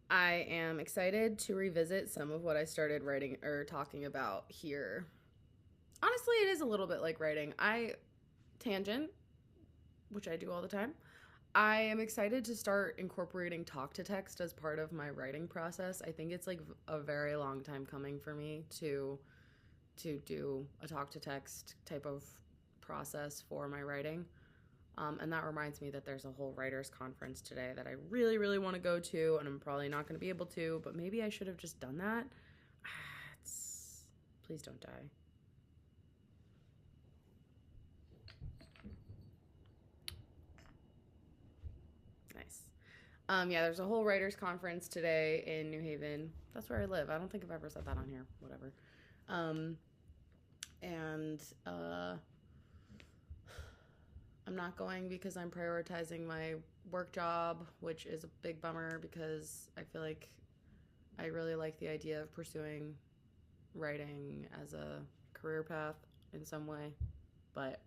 I am excited to revisit some of what I started writing or talking about here. Honestly, it is a little bit like writing. I tangent, which I do all the time. I am excited to start incorporating talk to text as part of my writing process. I think it's like a very long time coming for me to do a talk to text type of process for my writing. And that reminds me that there's a whole writers conference today that I really, really want to go to, and I'm probably not going to be able to, but maybe I should have just done that. It's... Please don't die. Nice. Yeah, there's a whole writers conference today in New Haven. That's where I live. I don't think I've ever said that on here. Whatever. Um, and I'm not going because I'm prioritizing my work job, which is a big bummer because I feel like I really like the idea of pursuing writing as a career path in some way, but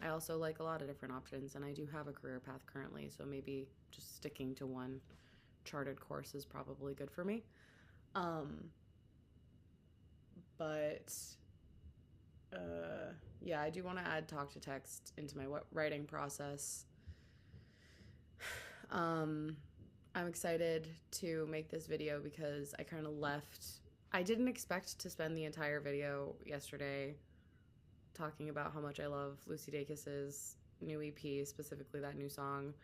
I also like a lot of different options, and I do have a career path currently, so maybe just sticking to one charted course is probably good for me. Um, but yeah, I do want to add talk to text into my writing process. Um, I'm excited to make this video because I kind of left. I didn't expect to spend the entire video yesterday talking about how much I love Lucy Dacus's new EP, specifically that new song,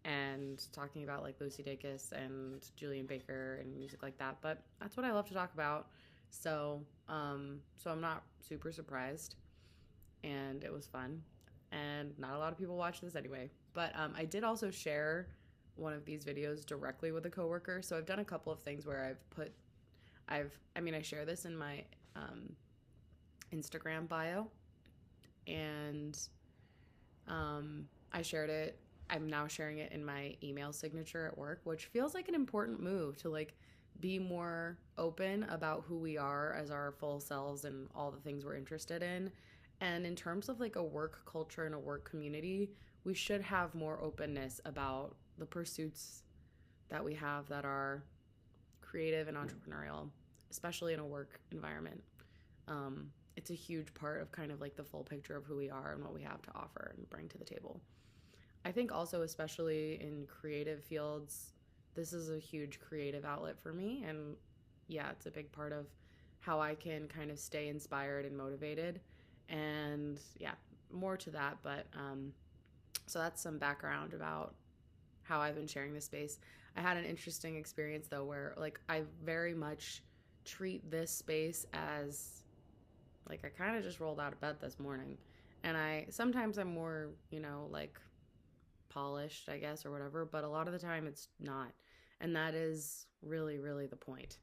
and talking about like Lucy Dacus and Julian Baker and music like that. But that's what I love to talk about. So I'm not super surprised, and it was fun. And not a lot of people watch this anyway. But I did also share one of these videos directly with a coworker. So I've done a couple of things where I share this in my Instagram bio, and I shared it. I'm now sharing it in my email signature at work, which feels like an important move to like be more open about who we are as our full selves and all the things we're interested in. And in terms of like a work culture and a work community, we should have more openness about the pursuits that we have that are creative and entrepreneurial, especially in a work environment. It's a huge part of kind of like the full picture of who we are and what we have to offer and bring to the table. I think also, especially in creative fields, this is a huge creative outlet for me. And yeah, it's a big part of how I can kind of stay inspired and motivated. And yeah, more to that. But so that's some background about how I've been sharing this space. I had an interesting experience though, where like I very much treat this space as like I kind of just rolled out of bed this morning. And sometimes I'm more, like polished, I guess, or whatever, but a lot of the time it's not. And that is really, really the point.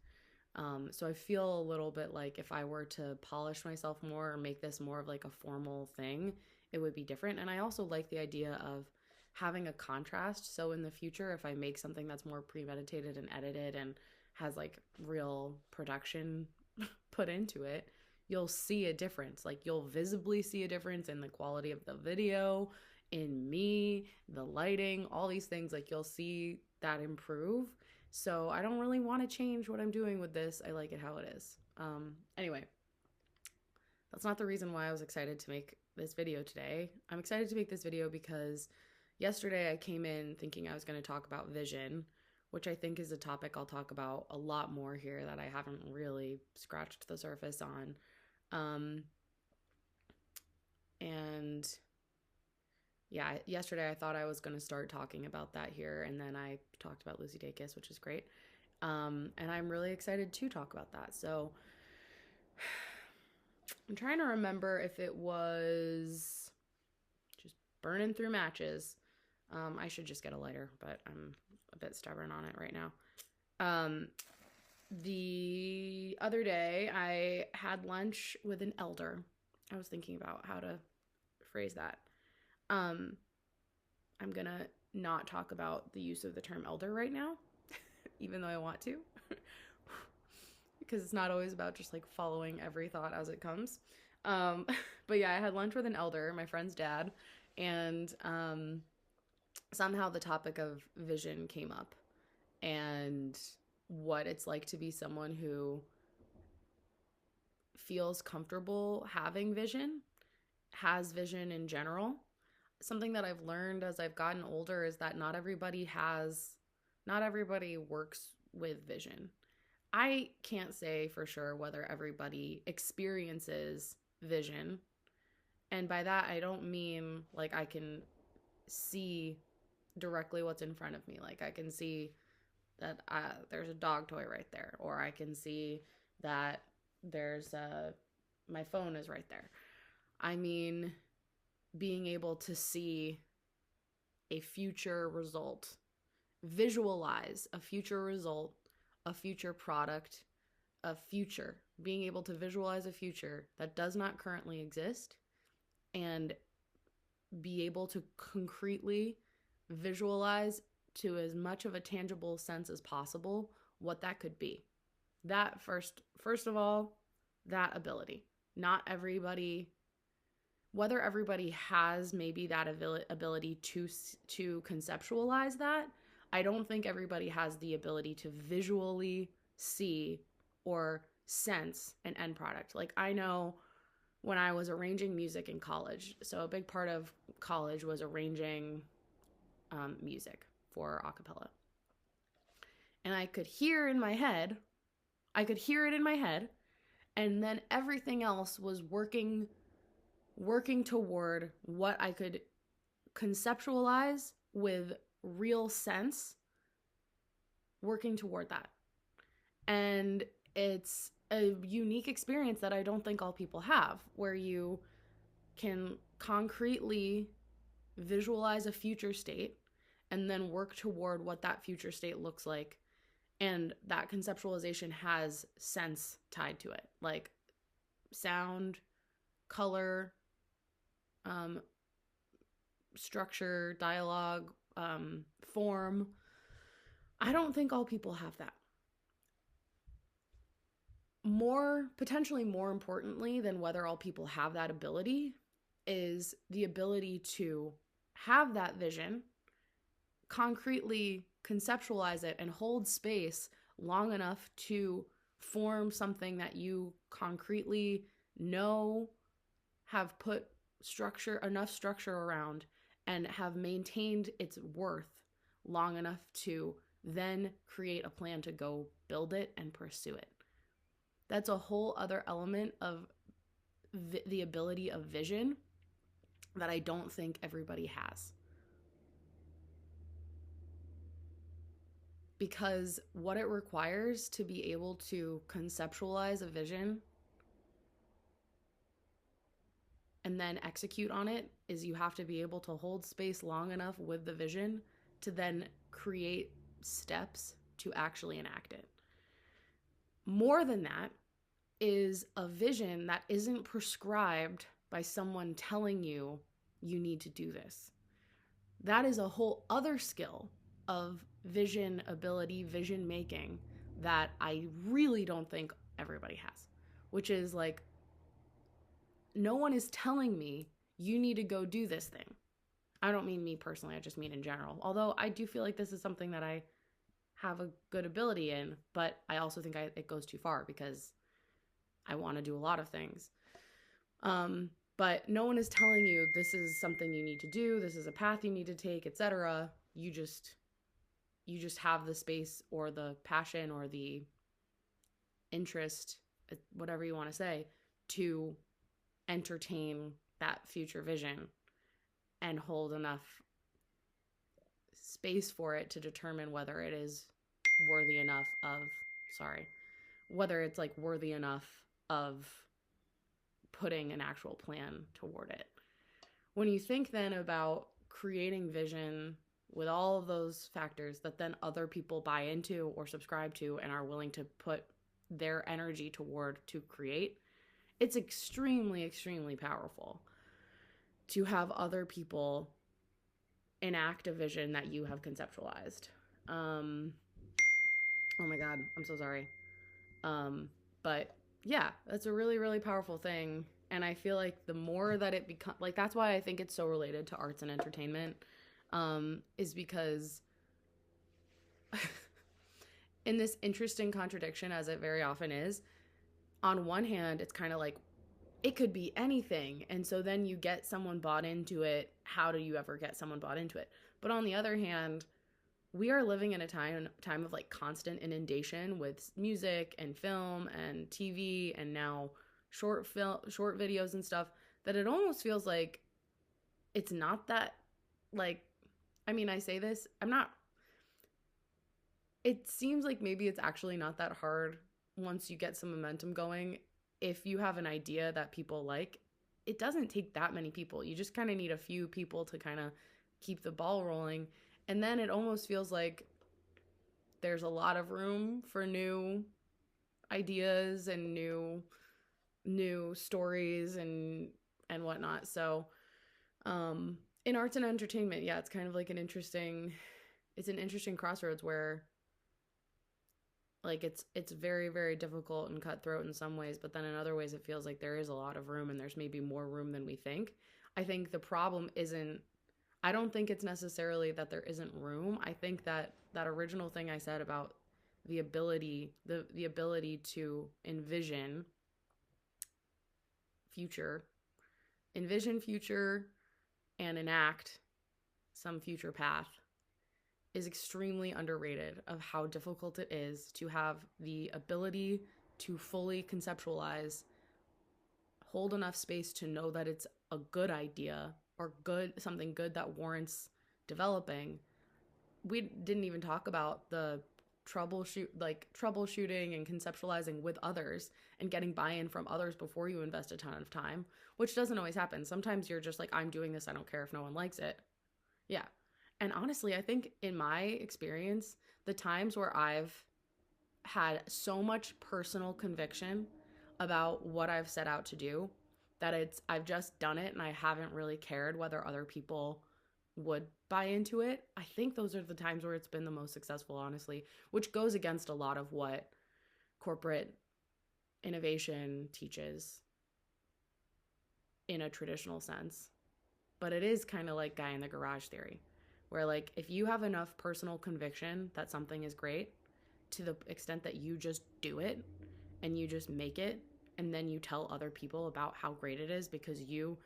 So I feel a little bit like if I were to polish myself more or make this more of like a formal thing, it would be different. And I also like the idea of having a contrast. So in the future, if I make something that's more premeditated and edited and has like real production put into it, you'll see a difference. Like you'll visibly see a difference in the quality of the video, in me, the lighting, all these things. Like you'll see that improve. So I don't really want to change what I'm doing with this. I like it how it is. Anyway, that's not the reason why I was excited to make this video today. I'm excited to make this video because yesterday I came in thinking I was going to talk about vision, which I think is a topic I'll talk about a lot more here that I haven't really scratched the surface on. And yeah, yesterday I thought I was going to start talking about that here, and then I talked about Lucy Dacus, which is great. And I'm really excited to talk about that. So I'm trying to remember if it was just burning through matches. I should just get a lighter, but I'm a bit stubborn on it right now. The other day I had lunch with an elder. I was thinking about how to phrase that. I'm gonna not talk about the use of the term elder right now, even though I want to, because it's not always about just like following every thought as it comes. But yeah, I had lunch with an elder, my friend's dad, and somehow the topic of vision came up. and what it's like to be someone who feels comfortable having vision, has vision in general. Something that I've learned as I've gotten older is that not everybody works with vision. I can't say for sure whether everybody experiences vision. And by that, I don't mean like I can see directly what's in front of me. Like I can see that there's a dog toy right there, or I can see that there's my phone is right there. I mean, being able to see a future result, visualize a future result, a future product, being able to visualize a future that does not currently exist and be able to concretely visualize to as much of a tangible sense as possible what that could be. That first of all, that ability. Not everybody, whether everybody has maybe that ability to conceptualize that, I don't think everybody has the ability to visually see or sense an end product. Like I know when I was arranging music in college, so a big part of college was arranging music for a cappella. And I could hear it in my head, and then everything else was working toward what I could conceptualize with real sense, working toward that. And it's a unique experience that I don't think all people have, where you can concretely visualize a future state and then work toward what that future state looks like. And that conceptualization has sense tied to it, like sound, color, structure, dialogue, form. I don't think all people have that. Potentially more importantly than whether all people have that ability is the ability to have that vision, concretely conceptualize it, and hold space long enough to form something that you concretely know, have put enough structure around, and have maintained its worth long enough to then create a plan to go build it and pursue it. That's a whole other element of the ability of vision that I don't think everybody has. Because what it requires to be able to conceptualize a vision and then execute on it is you have to be able to hold space long enough with the vision to then create steps to actually enact it. More than that is a vision that isn't prescribed by someone telling you you need to do this. That is a whole other skill of vision ability, vision making that I really don't think everybody has, which is like, no one is telling me you need to go do this thing. I don't mean me personally, I just mean in general. Although I do feel like this is something that I have a good ability in, but I also think it goes too far because I want to do a lot of things. But no one is telling you this is something you need to do, this is a path you need to take, etc. You just have the space or the passion or the interest, whatever you want to say, to entertain that future vision and hold enough space for it to determine whether it is worthy enough of putting an actual plan toward it. When you think then about creating vision with all of those factors that then other people buy into or subscribe to and are willing to put their energy toward to create, it's extremely, extremely powerful to have other people enact a vision that you have conceptualized. Oh my God, I'm so sorry. But yeah, that's a really, really powerful thing. And I feel like the more that it becomes, like, that's why I think it's so related to arts and entertainment, is because in this interesting contradiction, as it very often is. On one hand, it's kind of like it could be anything. And so then you get someone bought into it. How do you ever get someone bought into it? But on the other hand, we are living in a time of like constant inundation with music and film and TV and now short videos and stuff, that it almost feels like it's not that, like, I mean, I say this, I'm not, it seems like maybe it's actually not that hard once you get some momentum going. If you have an idea that people like, it doesn't take that many people. You just kind of need a few people to kind of keep the ball rolling. And then it almost feels like there's a lot of room for new ideas and new stories and whatnot. So in arts and entertainment, yeah, it's kind of like an interesting crossroads where like it's very, very difficult and cutthroat in some ways, but then in other ways it feels like there is a lot of room and there's maybe more room than we think. I think the problem isn't, I don't think it's necessarily that there isn't room. I think that that original thing I said about the ability to envision future and enact some future path is extremely underrated, of how difficult it is to have the ability to fully conceptualize, hold enough space to know that it's a good idea or something good that warrants developing. We didn't even talk about the troubleshooting and conceptualizing with others and getting buy-in from others before you invest a ton of time, which doesn't always happen. Sometimes you're just like, I'm doing this, I don't care if no one likes it. Yeah. And honestly, I think in my experience, the times where I've had so much personal conviction about what I've set out to do, that I've just done it and I haven't really cared whether other people would buy into it. I think those are the times where it's been the most successful, honestly, which goes against a lot of what corporate innovation teaches in a traditional sense. But it is kind of like guy in the garage theory, where like if you have enough personal conviction that something is great to the extent that you just do it and you just make it, and then you tell other people about how great it is because you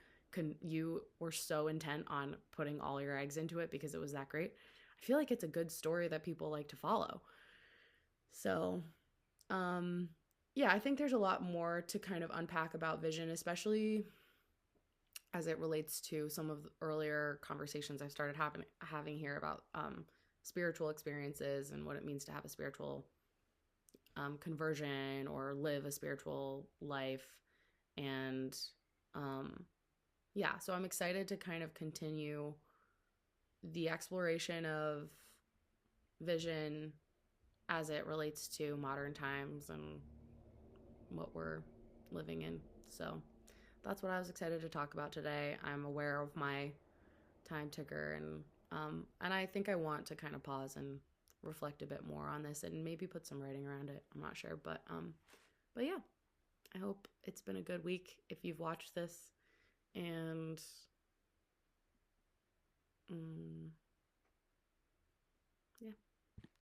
were so intent on putting all your eggs into it because it was that great, I feel like it's a good story that people like to follow. So yeah, I think there's a lot more to kind of unpack about vision, especially as it relates to some of the earlier conversations I started having here about spiritual experiences and what it means to have a spiritual conversion or live a spiritual life. And yeah, so I'm excited to kind of continue the exploration of vision as it relates to modern times and what we're living in. So that's what I was excited to talk about today. I'm aware of my time ticker, and I think I want to kind of pause and reflect a bit more on this and maybe put some writing around it. I'm not sure, but yeah, I hope it's been a good week if you've watched this, and